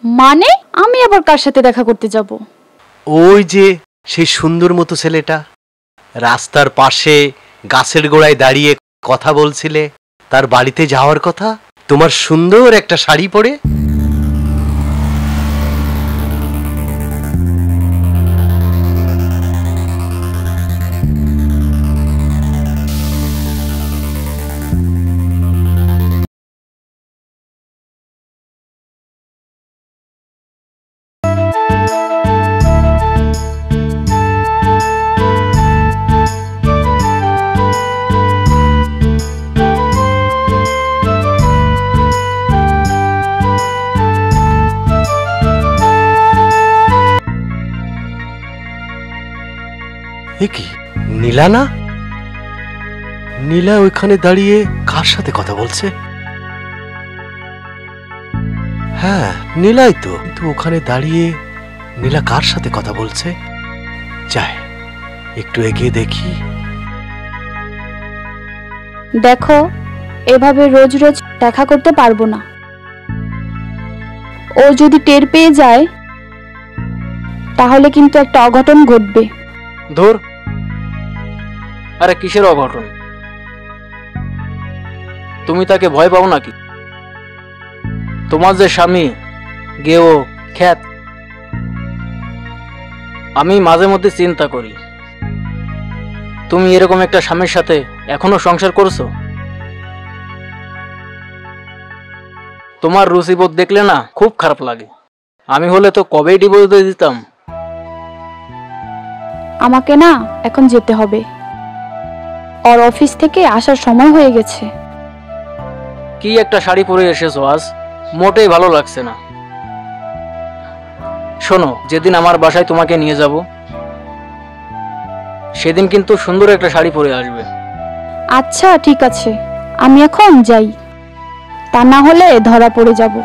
মানে আমি আবার কার সাথে দেখা করতে যাব? ওই যে সেই সুন্দর মতো ছেলেটা, রাস্তার পাশে গাছের গোড়ায় দাঁড়িয়ে কথা বলছিলে, তার বাড়িতে যাওয়ার কথা, তোমার সুন্দর একটা শাড়ি পরে। কি নীলা না? নীলা ওইখানে দাঁড়িয়ে কার সাথে কথা বলছে? হ্যাঁ, নীলাই তো। কিন্তু ওখানে দাঁড়িয়ে নীলা কার সাথে কথা বলছে? যাই একটু এগিয়ে দেখি। দেখো, এভাবে রোজ রোজ দেখা করতে পারবো না। ও যদি টের পেয়ে যায় তাহলে কিন্তু একটা অঘটন ঘটবে। ধুর, আরে কিসের অঘটন? তুমি তাকে ভয় পাও নাকি? তোমার যে স্বামী গেও খ্যাত, আমি মাঝে মধ্যে চিন্তা করি তুমি এরকম একটা স্বামীর সাথে এখনো সংসার করছো। তোমার রুচিবোধ দেখলে না খুব খারাপ লাগে। আমি হলে তো কবেই ডিভোর্স দিয়ে দিতাম। আমাকে না এখন যেতে হবে, ওর অফিস থেকে আসার সময় হয়ে গেছে। কি একটা শাড়ি পরে এসেছো আজ, মোটেই ভালো লাগছে না। শোনো, যেদিন আমার বাসায় তোমাকে নিয়ে যাব সেদিন কিন্তু সুন্দর একটা শাড়ি পরে আসবে। আচ্ছা ঠিক আছে, আমি এখন যাই, তা না হলে ধরা পড়ে যাব।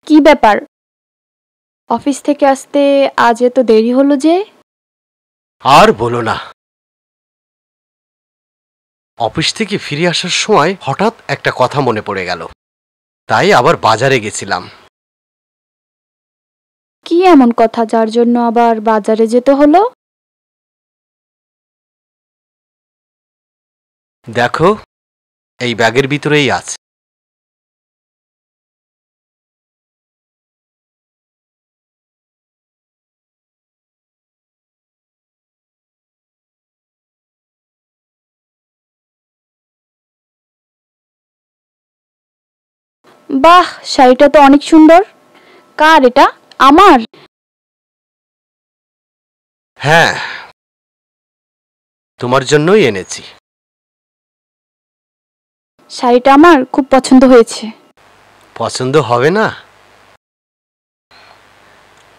কি ব্যাপার, অফিস থেকে আসতে আজ এত দেরি হলো যে? আর বলো না, অফিস থেকে ফিরে আসার সময় হঠাৎ একটা কথা মনে পড়ে গেল, তাই আবার বাজারে গেছিলাম। কি এমন কথা যার জন্য আবার বাজারে যেতে হলো? দেখো, এই ব্যাগের ভিতরেই আছে। বাহ, শাড়িটা তো অনেক সুন্দর। কার এটা? আমার? হ্যাঁ, তোমার জন্যই এনেছি। শাড়িটা আমার খুব পছন্দ হয়েছে। পছন্দ হবে না?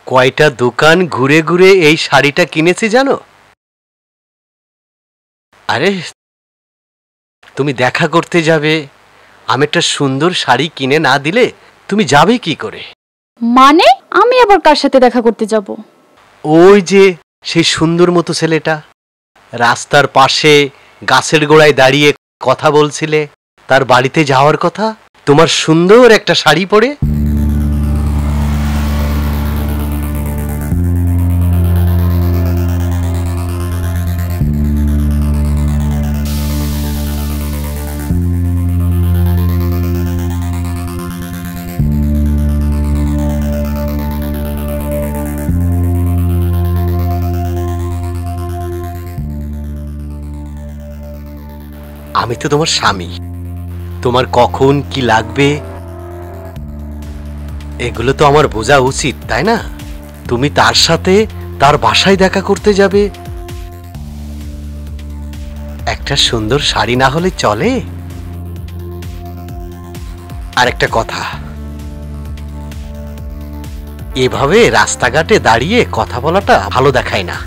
কয়টা দোকান ঘুরে ঘুরে এই শাড়িটা কিনেছি জানো? আরে তুমি দেখা করতে যাবে, আমি একটা সুন্দর শাড়ি কিনে না দিলে তুমি যাবে কি করে? মানে আমি আবার কার সাথে দেখা করতে যাব? ওই যে সেই সুন্দর মতো ছেলেটা, রাস্তার পাশে গাছের গোড়ায় দাঁড়িয়ে কথা বলছিলে, তার বাড়িতে যাওয়ার কথা, তোমার সুন্দর একটা শাড়ি পরে। আমি তো তোমার স্বামী। তোমার কখন কি লাগবে এগুলো তো আমার বোঝা উচিত, তাই না? তুমি তার সাথে তার বাসায় দেখা করতে যাবে, একটা সুন্দর শাড়ি না হলে চলে? আর একটা কথা, এভাবে রাস্তাঘাটে দাঁড়িয়ে কথা বলাটা ভালো দেখায় না।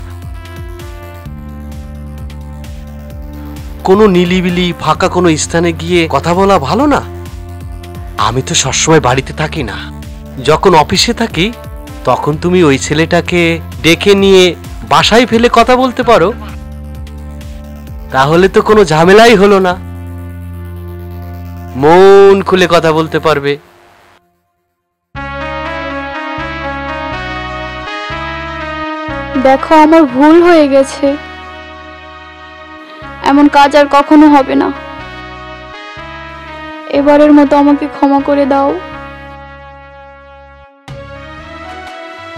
কোনো নিলিবিলি ফাঁকা কোনো স্থানে গিয়ে কথা বলা ভালো না। আমি তো সবসময় বাড়িতে থাকি না, যখন অফিসে থাকি তখন তুমি ওই ছেলেটাকে ডেকে নিয়ে বাসায় ফেলে কথা বলতে পারো, তাহলে তো কোনো ঝামেলাই হলো না, মন খুলে কথা বলতে পারবে। দেখো, আমার ভুল হয়ে গেছে, এমন কাজ আর কখনো হবে না। এবারের মতো আমাকে ক্ষমা করে দাও।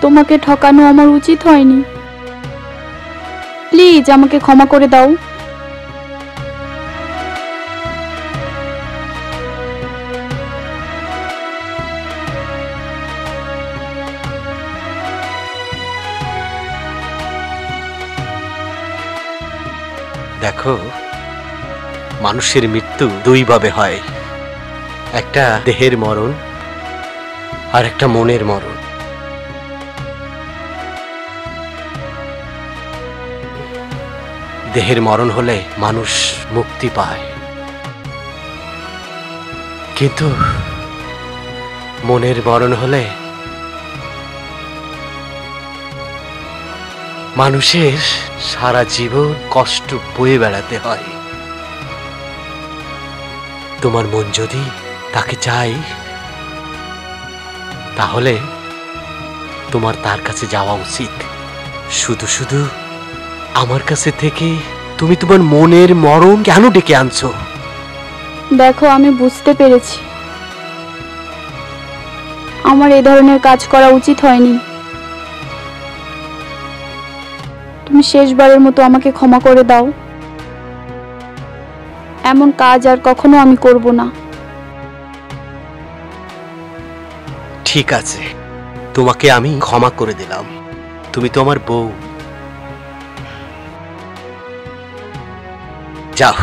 তোমাকে ঠকানো আমার উচিত হয়নি, প্লিজ আমাকে ক্ষমা করে দাও। দেখো, মানুষের মৃত্যু দুই ভাবে হয়, একটা দেহের মরণ আর একটা মনের মরণ। দেহের মরণ হলে মানুষ মুক্তি পায়, কিন্তু মনের মরণ হলে মানুষের সারা জীবন কষ্ট বয়ে বেড়াতে হয়। তোমার মন যদি তাকে চাই, তাহলে তোমার তার কাছে যাওয়া উচিত। শুধু শুধু আমার কাছে থেকে তুমি তোমার মনের মরণ কেন ডেকে আনছো? দেখো, আমি বুঝতে পেরেছি আমার এই ধরনের কাজ করা উচিত হয়নি। তুমি শেষবারের মতো আমাকে ক্ষমা করে দাও, এমন কাজ আর কখনো আমি করব না। ঠিক আছে, তোমাকে আমি ক্ষমা করে দিলাম, তুমি তো আমার বউ। যাও,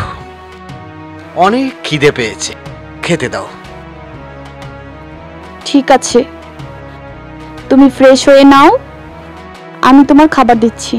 অনেক খিদে পেয়েছে, খেতে দাও। ঠিক আছে, তুমি ফ্রেশ হয়ে নাও, আমি তোমার খাবার দিচ্ছি।